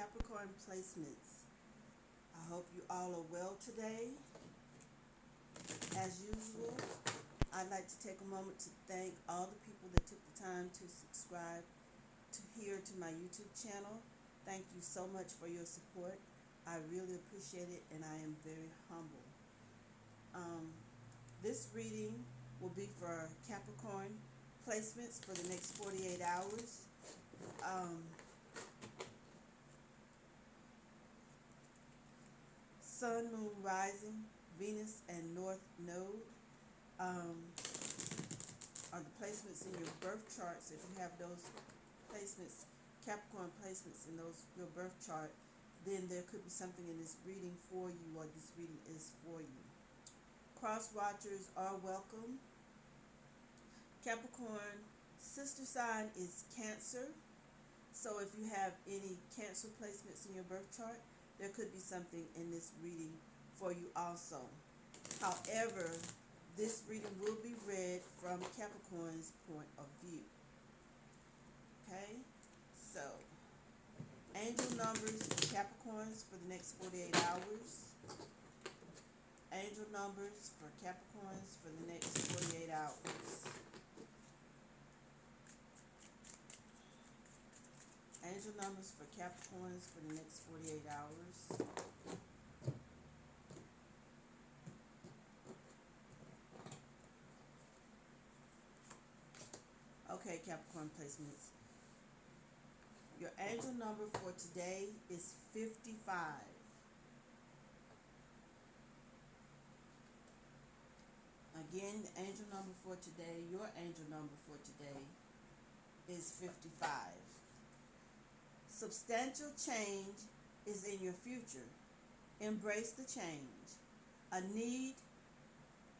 Capricorn placements. I hope you all are well today. As usual, I'd like to take a moment to thank all the people that took the time to subscribe to my YouTube channel. Thank you so much for your support. I really appreciate it, and I am very humble. This reading will be for Capricorn placements for the next 48 hours. Sun, Moon, Rising, Venus, and North Node are the placements in your birth charts. If you have those placements, Capricorn placements in your birth chart, then there could be something in this reading for you, or this reading is for you. Cross watchers are welcome. Capricorn sister sign is Cancer. So if you have any Cancer placements in your birth chart, there could be something in this reading for you also. However, this reading will be read from Capricorn's point of view. Okay? So, angel numbers for Capricorns for the next 48 hours. Angel numbers for Capricorns for the next 48 hours. Angel numbers for Capricorns for the next 48 hours. Okay, Capricorn placements. Your angel number for today is 55. Again, the angel number for today, your angel number for today is 55. Substantial change is in your future. Embrace the change. A need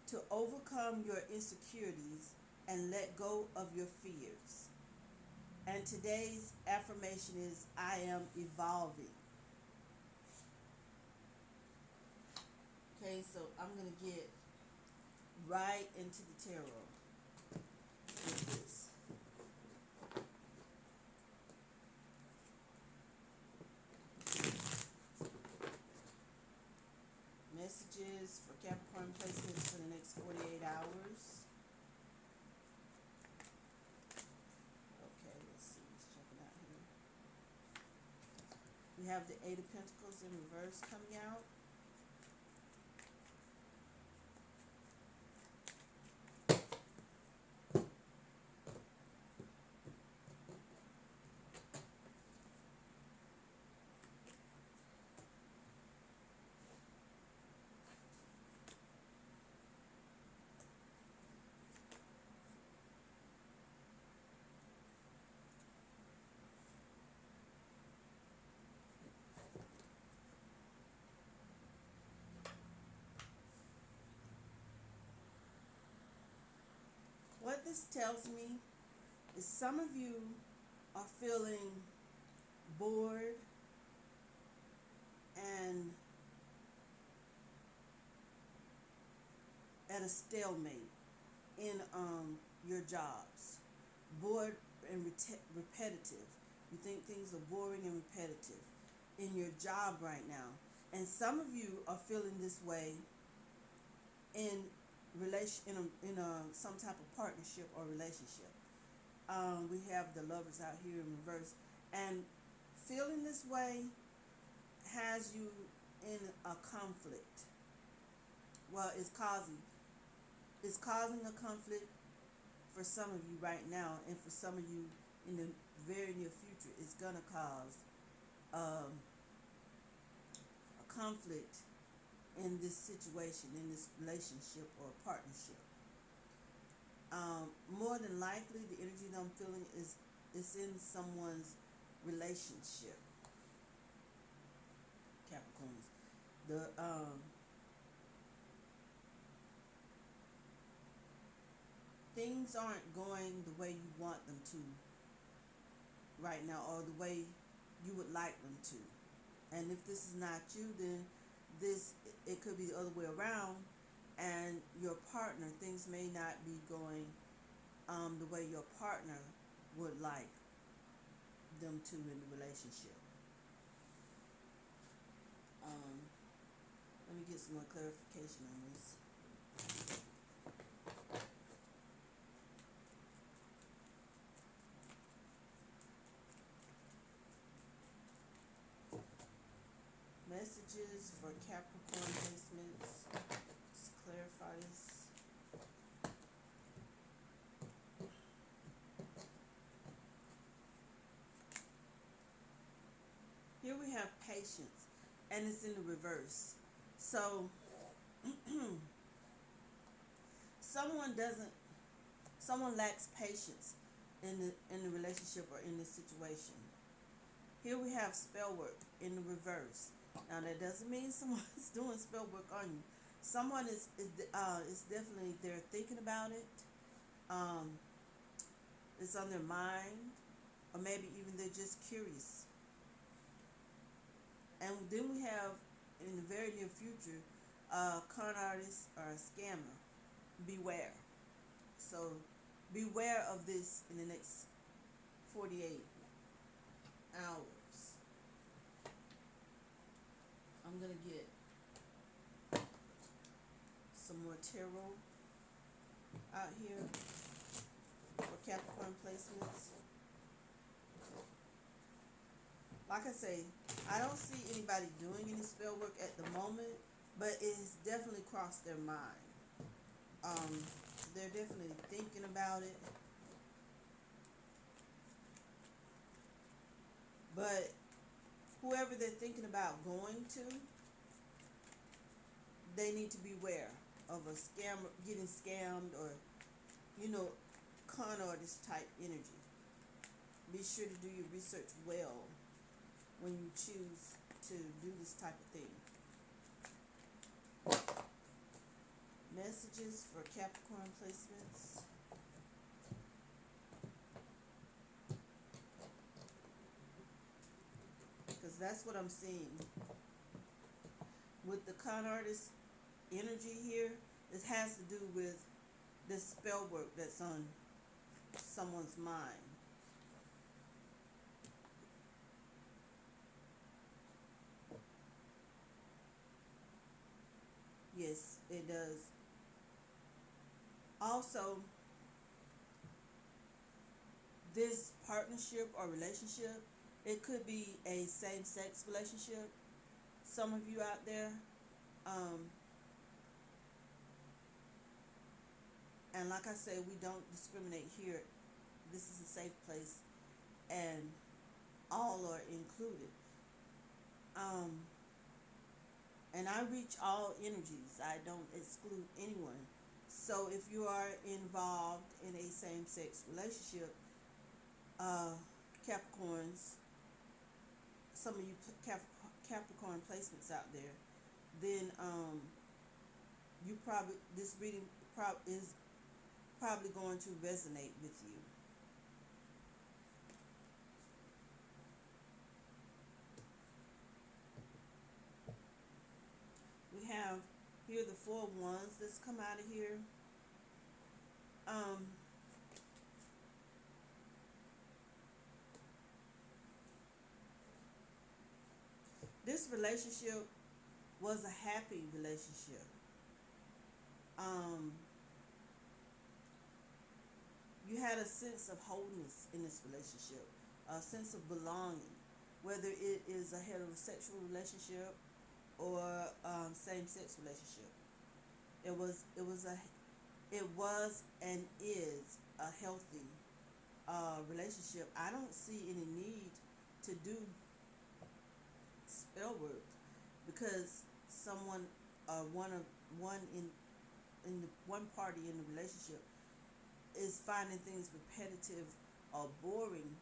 to overcome your insecurities and let go of your fears. And today's affirmation is, I am evolving. Okay, so I'm going to get right into the tarot with this. Messages for Capricorn placements for the next 48 hours. Okay, let's see what's jumping out here. We have the Eight of Pentacles in reverse coming out. What this tells me is some of you are feeling bored and at a stalemate in your jobs. Bored and repetitive. You think things are boring and repetitive in your job right now. And some of you are feeling this way in some type of partnership or relationship. We have the Lovers out here in reverse, and feeling this way has you in a conflict. Well, it's causing a conflict for some of you right now, and for some of you in the very near future, it's gonna cause a conflict in this situation, in this relationship or partnership. More than likely, the energy that I'm feeling is in someone's relationship. Capricorns. Things aren't going the way you want them to right now, or the way you would like them to. And if this is not you, then it could be the other way around, and your partner, things may not be going the way your partner would like them to in the relationship. Um, Let me get some more clarification on this. Messages for Capricorn placements. Let's clarify this. Here we have patience, and it's in the reverse. So someone doesn't, someone lacks patience in the relationship or in the situation. Here we have spell work in the reverse. Now that doesn't mean someone's doing spell work on you. Someone is definitely, they're thinking about it. Um, it's on their mind, or maybe even they're just curious. And then we have in the very near future, con artist or a scammer. Beware. So beware of this in the next 48 hours. I'm gonna get some more tarot out here for Capricorn placements. Like I say, I don't see anybody doing any spell work at the moment, but it's definitely crossed their mind. They're definitely thinking about it, but whoever they're thinking about going to, they need to beware of a scammer, getting scammed, or con artist type energy. Be sure to do your research well when you choose to do this type of thing. Messages for Capricorn placements. Because that's what I'm seeing. With the con artist energy here, it has to do with this spell work that's on someone's mind. Yes, it does. Also, this partnership or relationship, it could be a same-sex relationship. Some of you out there, and like I say, we don't discriminate here. This is a safe place, and all are included. And I reach all energies. I don't exclude anyone. So if you are involved in a same-sex relationship, Capricorns, some of you Capricorn placements out there, then you probably, this reading is probably going to resonate with you. We have here the 4 of Wands that's come out of here. This relationship was a happy relationship. You had a sense of wholeness in this relationship, a sense of belonging, whether it is a heterosexual relationship or same-sex relationship. It was and is a healthy relationship. I don't see any need to do spell work because someone, in the one party in the relationship is finding things repetitive or boring.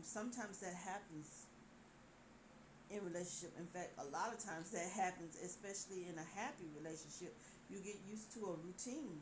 Sometimes that happens in relationship. In fact, a lot of times that happens, especially in a happy relationship. You get used to a routine.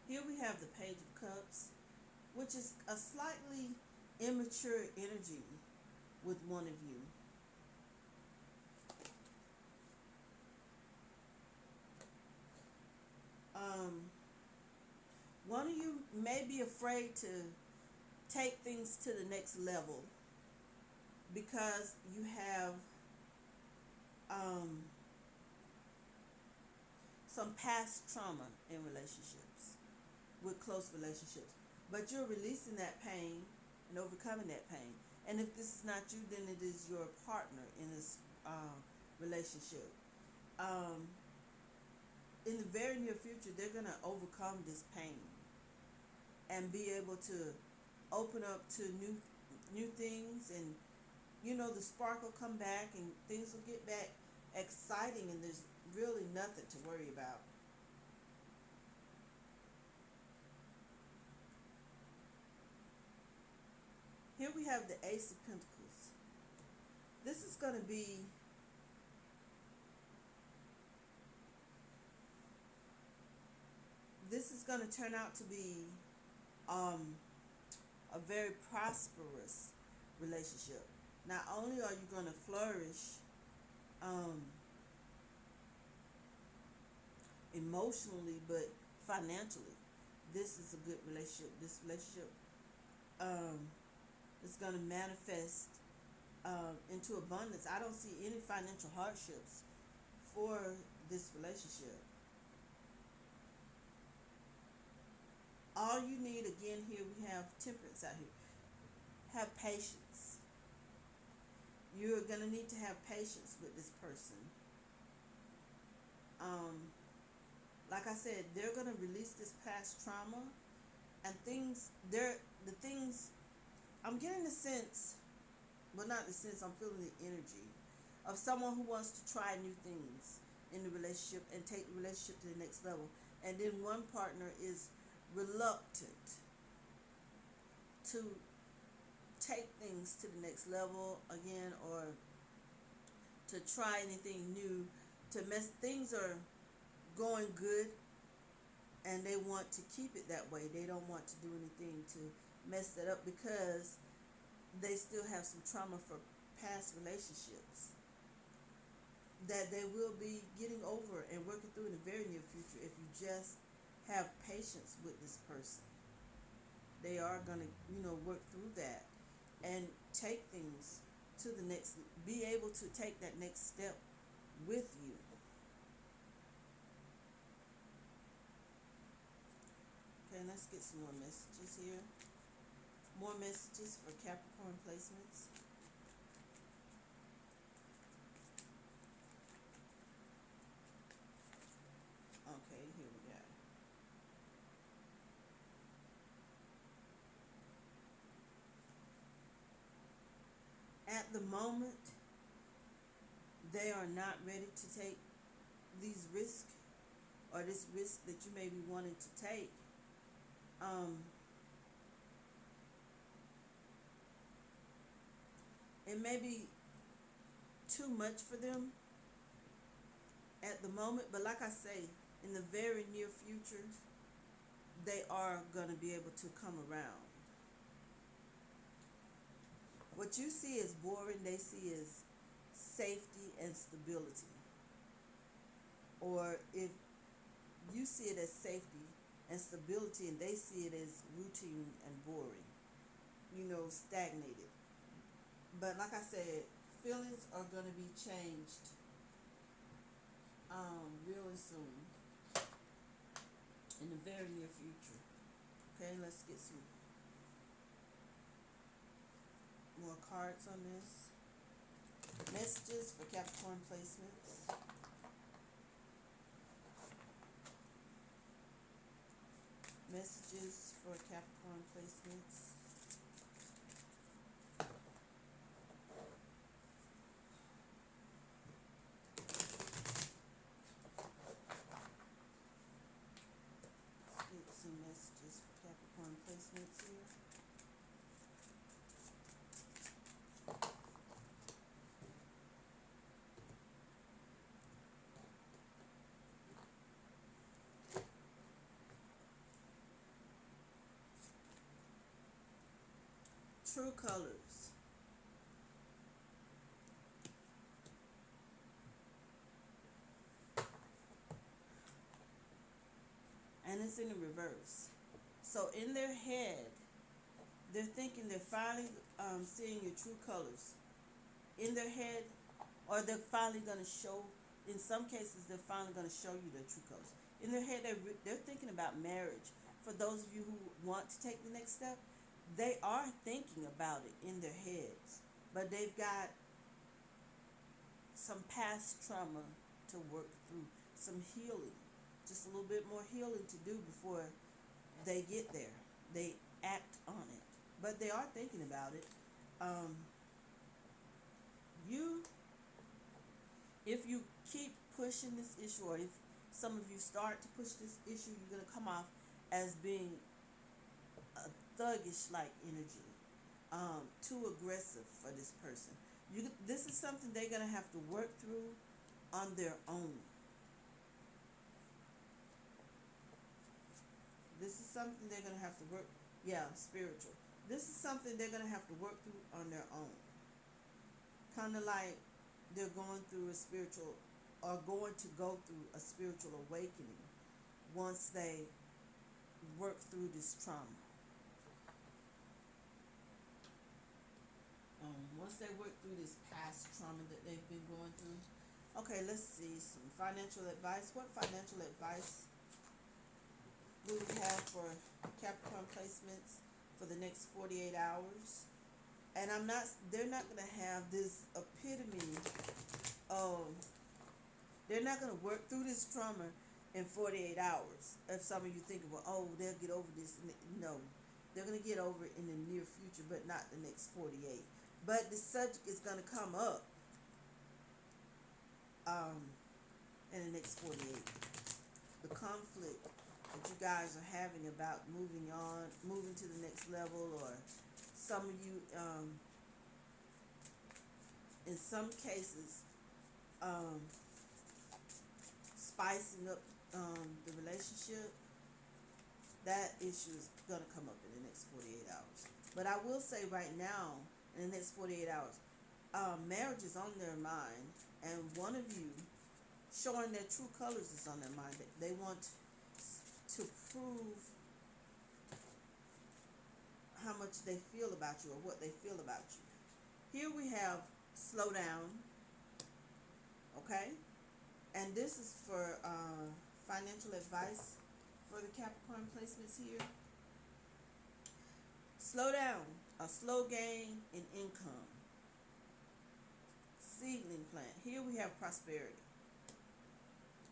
Here we have the Page of Cups, which is a slightly immature energy with one of you. One of you may be afraid to take things to the next level because you have um, some past trauma in relationships, with close relationships. But you're releasing that pain and overcoming that pain. And if this is not you, then it is your partner in this relationship. Um, in the very near future, they're going to overcome this pain and be able to open up to new things, and the spark will come back and things will get back exciting, and there's really nothing to worry about. Here we have the Ace of Pentacles. This is going to be turn out to be a very prosperous relationship. Not only are you going to flourish um, emotionally, but financially. This is a good relationship. This relationship um, is going to manifest into abundance. I don't see any financial hardships for this relationship. All you need, again, here we have temperance out here. Have patience. You're going to need to have patience with this person. Like I said, they're going to release this past trauma and I'm getting the sense, well, not the sense, I'm feeling the energy of someone who wants to try new things in the relationship and take the relationship to the next level. And then one partner is reluctant to take things to the next level again, or to try anything new, things are going good and they want to keep it that way. They don't want to do anything to mess that up because they still have some trauma for past relationships that they will be getting over and working through in the very near future. If you just have patience with this person, they are going to work through that and take things to the next, be able to take that next step with you. Okay, let's get some more messages here. More messages for Capricorn placements. Okay, here we go. At the moment, they are not ready to take these risks, or this risk that you may be wanting to take. It may be too much for them at the moment, but like I say, in the very near future, they are going to be able to come around. What you see as boring, they see as safety and stability. Or if you see it as safety and stability and they see it as routine and boring, stagnated. But like I said, feelings are going to be changed really soon, in the very near future. Okay, let's get some more cards on this. Messages for Capricorn placements. Messages for Capricorn placements. Let's get some messages for Capricorn placements here. True colors. And it's in the reverse. So in their head, they're thinking they're finally seeing your true colors. in their head, or they're finally going to show. In some cases, they're finally going to show you their true colors. In their head, they're thinking about marriage. For those of you who want to take the next step, they are thinking about it in their heads, but they've got some past trauma to work through, some healing, just a little bit more healing to do before they get there. They act on it, but they are thinking about it. You, if you keep pushing this issue, or if some of you start to push this issue, you're going to come off as being a thuggish like energy, too aggressive for this person. This is something they're going to have to work through on their own. This is something they're going to have to work, spiritual. This is something they're going to have to work through on their own. Kind of like they're going through a spiritual, or going to go through a spiritual awakening once they work through this trauma. Once they work through this past trauma that they've been going through. Okay, let's see some financial advice. What financial advice do we have for Capricorn placements for the next 48 hours? And they're not going to have this epitome of, they're not going to work through this trauma in 48 hours. If some of you think, well, they'll get over this. No, they're going to get over it in the near future, but not the next 48. But the subject is going to come up in the next 48. The conflict that you guys are having about moving to the next level, or some of you, in some cases, spicing up the relationship. That issue is going to come up in the next 48 hours. But I will say right now, in the next 48 hours, marriage is on their mind, and one of you showing their true colors is on their mind. They want to prove how much they feel about you, or what they feel about you. Here we have slow down, okay? And this is for financial advice for the Capricorn placements here. Slow down, a slow gain in income. Seedling plant. Here we have prosperity.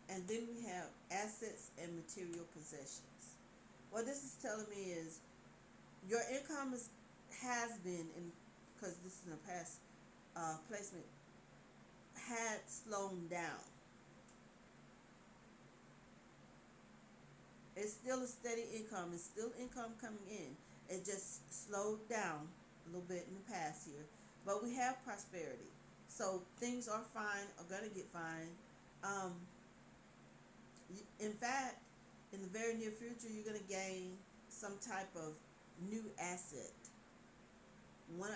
And then we have assets and material possessions. What this is telling me is your income has been, because this is in a past placement, had slowed down. It's still a steady income. It's still income coming in. It just slowed down a little bit in the past here. But we have prosperity. So things are fine, are going to get fine. In fact, in the very near future, you're going to gain some type of new asset. When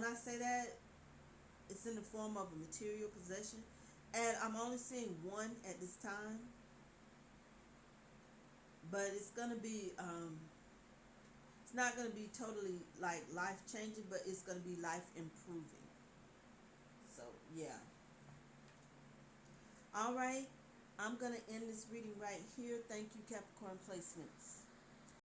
I say that, it's in the form of a material possession. And I'm only seeing one at this time. But it's going to be, it's not going to be totally like life changing, but it's going to be life improving. So, yeah. All right. I'm going to end this reading right here. Thank you, Capricorn placements.